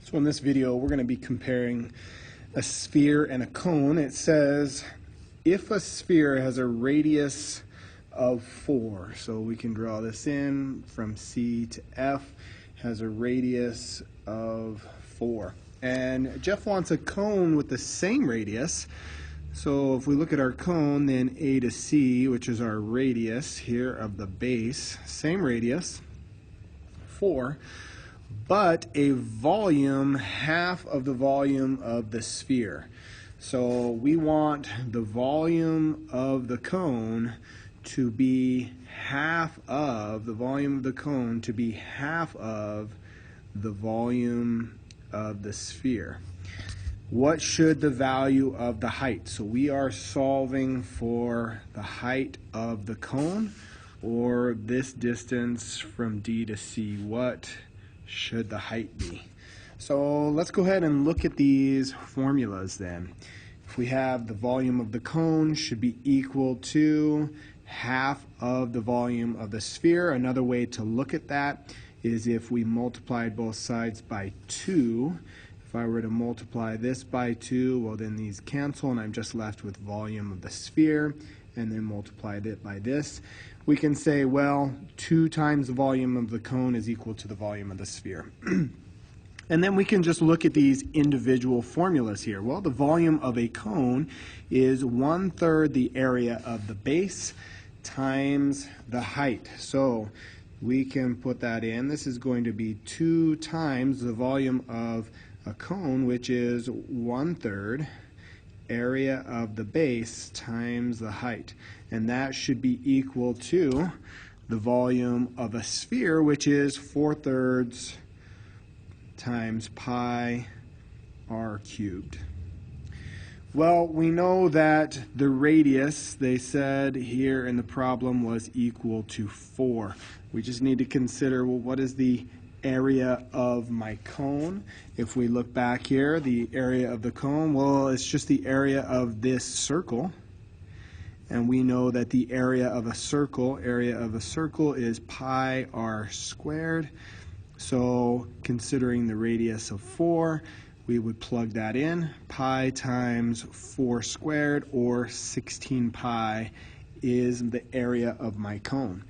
So in this video, we're going to be comparing a sphere and a cone. It says if a sphere has a radius of 4, so we can draw this in from C to F, has a radius of 4. And Jeff wants a cone with the same radius. So if we look at our cone, then A to C, which is our radius here of the base, same radius, 4, but a volume half of the volume of the sphere. So we want the volume of the cone to be half of the volume of the cone to be half of the volume of the sphere. What should the value of the height? So we are solving for the height of the cone, or this distance from D to C. What should the height be? So let's go ahead and look at these formulas then. If we have the volume of the cone should be equal to half of the volume of the sphere. Another way to look at that is if we multiplied both sides by 2. If I were to multiply this by 2, well then these cancel and I'm just left with volume of the sphere, and then multiply it by this. We can say, well, 2 times the volume of the cone is equal to the volume of the sphere. And then we can just look at these individual formulas here. Well, the volume of a cone is 1/3 the area of the base times the height. So we can put that in. This is going to be 2 times the volume of a cone, which is 1/3 area of the base times the height. And that should be equal to the volume of a sphere, which is 4/3 times pi r cubed. Well, we know that the radius, they said here in the problem, was equal to 4. We just need to consider, well, what is the area of my cone? If we look back here, the area of the cone, well, it's just the area of this circle. And we know that the area of a circle is pi r squared. So considering the radius of 4, we would plug that in. Pi times 4 squared, or 16 pi, is the area of my cone.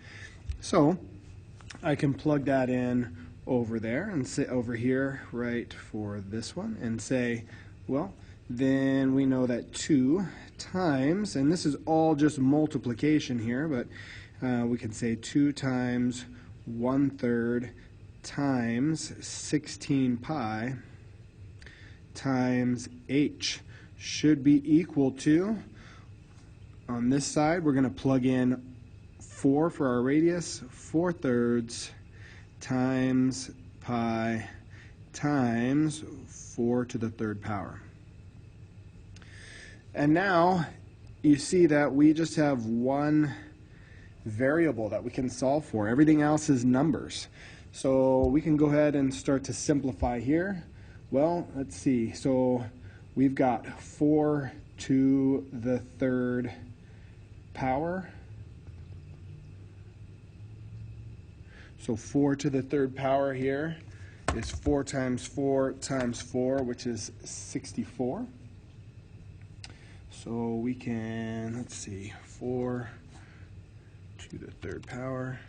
So I can plug that in over there and say over here, right, for this one, and say, well, then we know that 2 times, and this is all just multiplication here, but we can say 2 times 1/3 times 16 pi times h should be equal to, on this side we're going to plug in 4 for our radius, 4/3 times pi times 4 to the 3rd power. And now you see that we just have one variable that we can solve for. Everything else is numbers. So we can go ahead and start to simplify here. Well, let's see. So we've got 4 to the 3rd power. So 4 to the 3rd power here is 4 times 4 times 4, which is 64. So we can, let's see, 4 to the 3rd power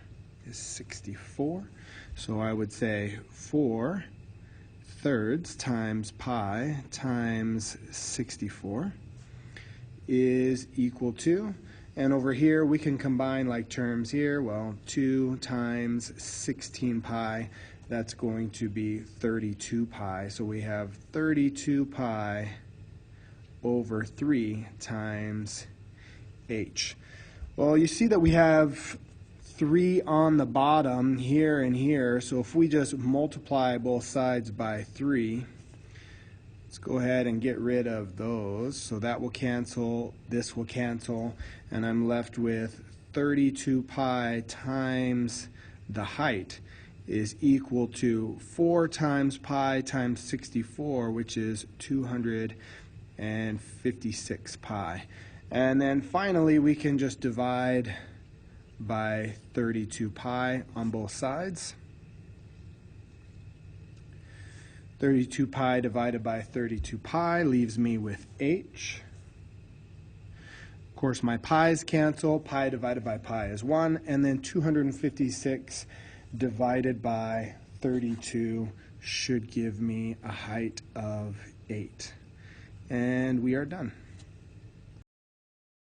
is 64. So I would say 4/3 times pi times 64 is equal to, and over here we can combine like terms here. Well, 2 times 16 pi, that's going to be 32 pi. So we have 32 pi over 3 times h. Well, you see that we have 3 on the bottom here and here, so if we just multiply both sides by 3, let's go ahead and get rid of those. So that will cancel, this will cancel, and I'm left with 32 pi times the height is equal to 4 times pi times 64, which is 256 pi. And then finally we can just divide by 32 pi on both sides. 32 pi divided by 32 pi leaves me with h. Of course, my pi's cancel. Pi divided by pi is 1. And then 256 divided by 32 should give me a height of 8. And we are done.